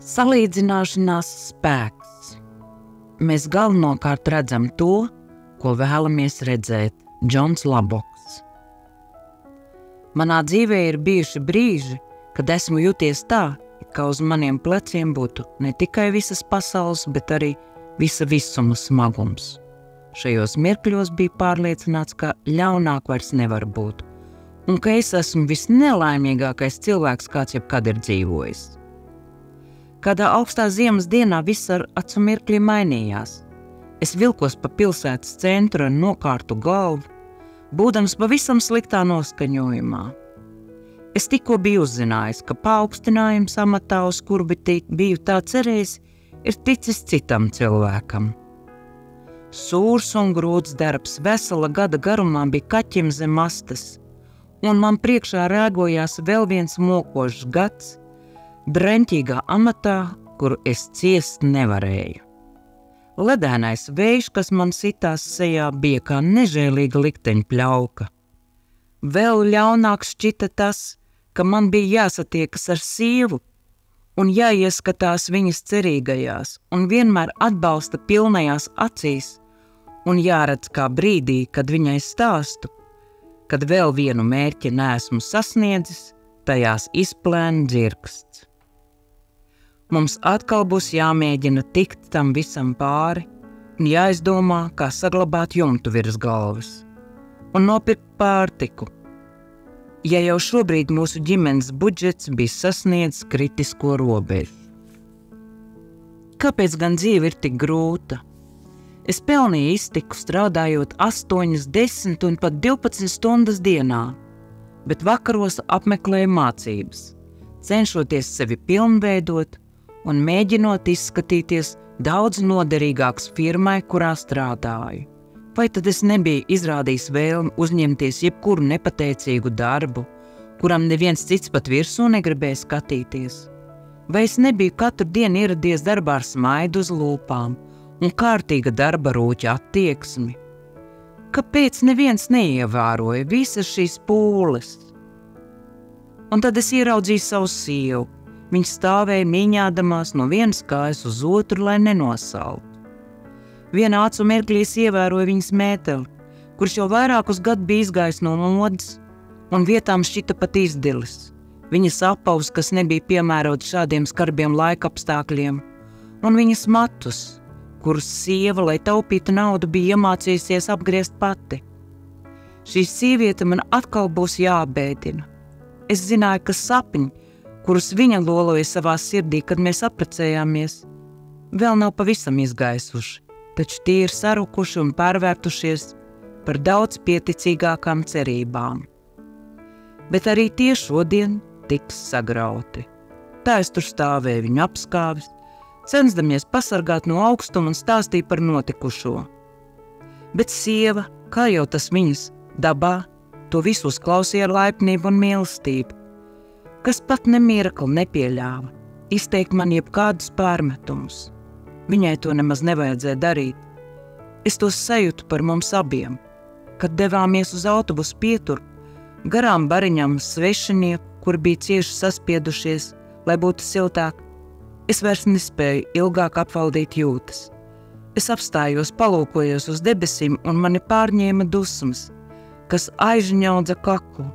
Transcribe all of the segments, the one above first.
Salīdzināšanās spēks. Mēs galvenokārt redzam to, ko vēlamies redzēt. Džons Laboks. Manā dzīvē ir bijuši brīži, kad esmu jūties tā, ka uz maniem pleciem būtu ne tikai visas pasaules, bet arī visa visuma smagums. Šajos mirkļos bija pārliecināts, ka ļaunāk vairs nevar būt, un ka es esmu visnelaimīgākais cilvēks, kāds jebkad ir dzīvojis. Kādā augstā ziemas dienā viss ar acu mirkļi mainījās. Es vilkos pa pilsētas centru ar nokārtu galvu, būdams pavisam sliktā noskaņojumā. Es tikko biju uzzinājis, ka paaugstinājums amatā, uz kuru biju tā cerējis, ir ticis citam cilvēkam. Sūrs un grūts darbs vesela gada garumā bija kaķim zem astes, un man priekšā rēgojās vēl viens mokošs gads, dreņķīgā amatā, kuru es ciest nevarēju. Ledēnais vējš, kas man sitās sejā, bija kā nežēlīga likteņa pļauka. Vēl ļaunāk šķita tas, ka man bija jāsatiekas ar sievu un jāieskatās viņas cerīgajās un vienmēr atbalsta pilnajās acīs un jāredz kā brīdī, kad viņai stāstu, kad vēl vienu mērķi neesmu sasniedzis, tajās izplēn dzirksts. Mums atkal būs jāmēģina tikt tam visam pāri un jāizdomā, kā saglabāt jumtu virs galvas un nopirkt pārtiku, ja jau šobrīd mūsu ģimenes budžets bija sasniedzis kritisko robežu. Kāpēc gan dzīve ir tik grūta? Es pelnīju iztiku strādājot 8, 10 un pat 12 stundas dienā, bet vakaros apmeklēju mācības, cenšoties sevi pilnveidot un mēģinot izskatīties daudz noderīgāks firmai, kurā strādāju. Vai tad es nebiju izrādījis vēlmi uzņemties jebkuru nepateicīgu darbu, kuram neviens cits pat virsū negribēja skatīties? Vai es nebiju katru dienu ieradies darbā ar smaidu uz lūpām un kārtīga darba rūķa attieksmi? Kāpēc neviens neievēroja visas šīs pūles? Un tad es ieraudzīju savu sievu. Viņa stāvēja mīņādamās no vienas kājas uz otru, lai nenosaltu. Vienā acu mirklī es ievēroju viņas mēteli, kurš jau vairākus gadus bija izgājis no modes un vietām šķita pat izdilis. Viņas apavs, kas nebija piemērots šādiem skarbiem laikapstākļiem, un viņas matus, kurus sieva, lai taupītu naudu, bija iemācījusies apgriezt pati. Šī sieviete man atkal būs jābēdina. Es zināju, ka sapņi, kurus viņa loloja savā sirdī, kad mēs apprecējāmies, vēl nav pavisam izgaisuši, taču tie ir sarukuši un pārvērtušies par daudz pieticīgākām cerībām. Bet arī tie šodien tiks sagrauti. Tā es tur stāvēju viņu apskāvis, censdamies pasargāt no augstuma un stāstīja par notikušo. Bet sieva, kā jau tas viņas dabā, to visu uzklausīja ar laipnību un mīlestību, kas pat nemirkli nepieļāva, izteikt man jebkādus pārmetumus. Viņai to nemaz nevajadzēja darīt. Es to sajūtu par mums abiem, kad devāmies uz autobusu pieturu, garām bariņam svešinieku, kuri bija cieši saspiedušies, lai būtu siltāk. Es vairs nespēju ilgāk apvaldīt jūtas. Es apstājos, palūkojos uz debesīm un mani pārņēma dusmas, kas aizņaudza kaklu.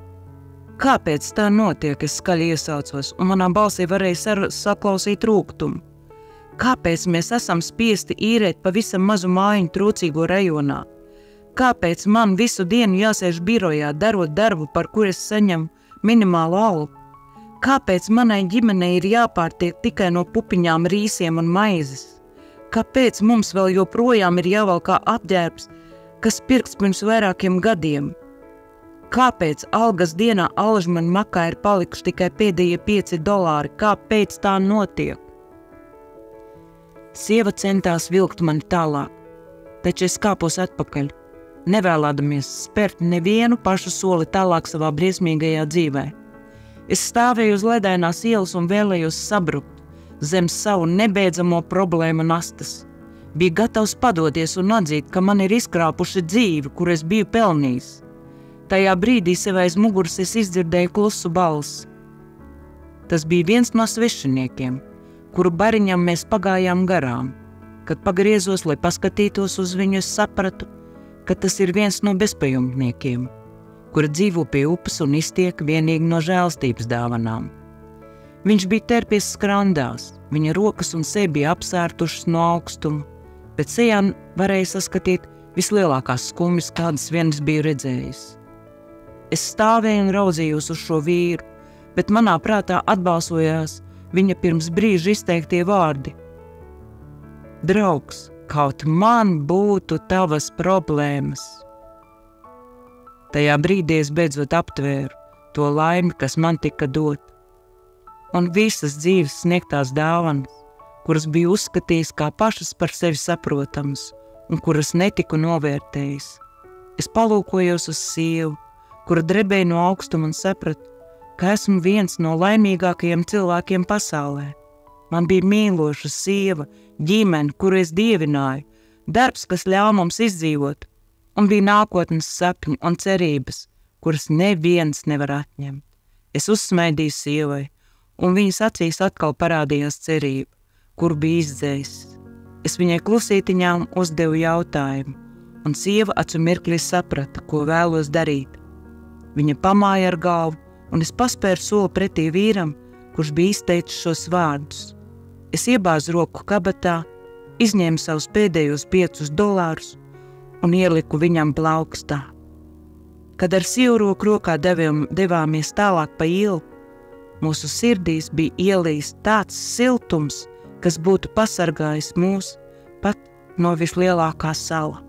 Kāpēc tā notiek, es skaļi iesaucos, un manā balsī varēja saklausīt rūgtumu? Kāpēc mēs esam spiesti īrēt pavisam mazu mājiņu trūcīgo rajonā? Kāpēc man visu dienu jāsēž birojā, darot darbu, par kur es saņemu minimālu algu? Kāpēc manai ģimenei ir jāpārtiek tikai no pupiņām, rīsiem un maizes? Kāpēc mums vēl joprojām ir jāvalkā apģērbs, kas pirkts pirms vairākiem gadiem? Kāpēc algas dienā Alžman makā ir palikuši tikai pēdējie $5? Kāpēc tā notiek? Sieva centās vilkt mani tālāk, taču es kāpos atpakaļ, nevēlēdamies spērt nevienu pašu soli tālāk savā briesmīgajā dzīvē. Es stāvēju uz ledēnās ielas un vēlējos sabrukt zem savu nebeidzamo problēmu nastas. Biju gatavs padoties un atzīt, ka man ir izkrāpuši dzīvi, kur es biju pelnījis. Tajā brīdī sev aiz muguras es izdzirdēju klusu balsi. Tas bija viens no svešiniekiem, kuru bariņam mēs pagājām garām. Kad pagriezos, lai paskatītos uz viņu, es sapratu, ka tas ir viens no bezpajumtniekiem, kura dzīvo pie upes un iztiek vienīgi no žēlstības dāvanām. Viņš bija terpies skrandās, viņa rokas un seja bija apsērtušas no augstuma, bet sejā varēja saskatīt vislielākās skumjas, kādas vienas biju redzējis. Es stāvēju un raudzījos uz šo vīru, bet manā prātā atbalsojās viņa pirms brīža izteiktie vārdi. Draugs, kaut man būtu tavas problēmas. Tajā brīdī es beidzot aptvēru to laimi, kas man tika dot, un visas dzīves sniegtās dāvanas, kuras biju uzskatījis kā pašas par sevi saprotamas un kuras netiku novērtējis. Es palūkojos uz sievu, kura drebēja no augstuma un sapratu, ka esmu viens no laimīgākajiem cilvēkiem pasaulē. Man bija mīloša sieva, ģimene, kuru es dievināju, darbs, kas ļāva mums izdzīvot, un bija nākotnes sapņi un cerības, kuras neviens nevar atņemt. Es uzsmaidīju sievai, un viņas acīs atkal parādījās cerība, kuru bija izdzējis. Es viņai klusītiņām uzdevu jautājumu, un sieva acu mirklī saprata, ko vēlos darīt. Viņa pamāja ar galvu, un es paspēru soli pretī vīram, kurš bija izteicis šos vārdus. Es iebāzu roku kabatā, izņēmu savus pēdējos $5 un ieliku viņam plaukstā. Kad ar sīvroku rokā devāmies tālāk pa ielu, mūsu sirdīs bija ielījis tāds siltums, kas būtu pasargājis mūs pat no vislielākā sala.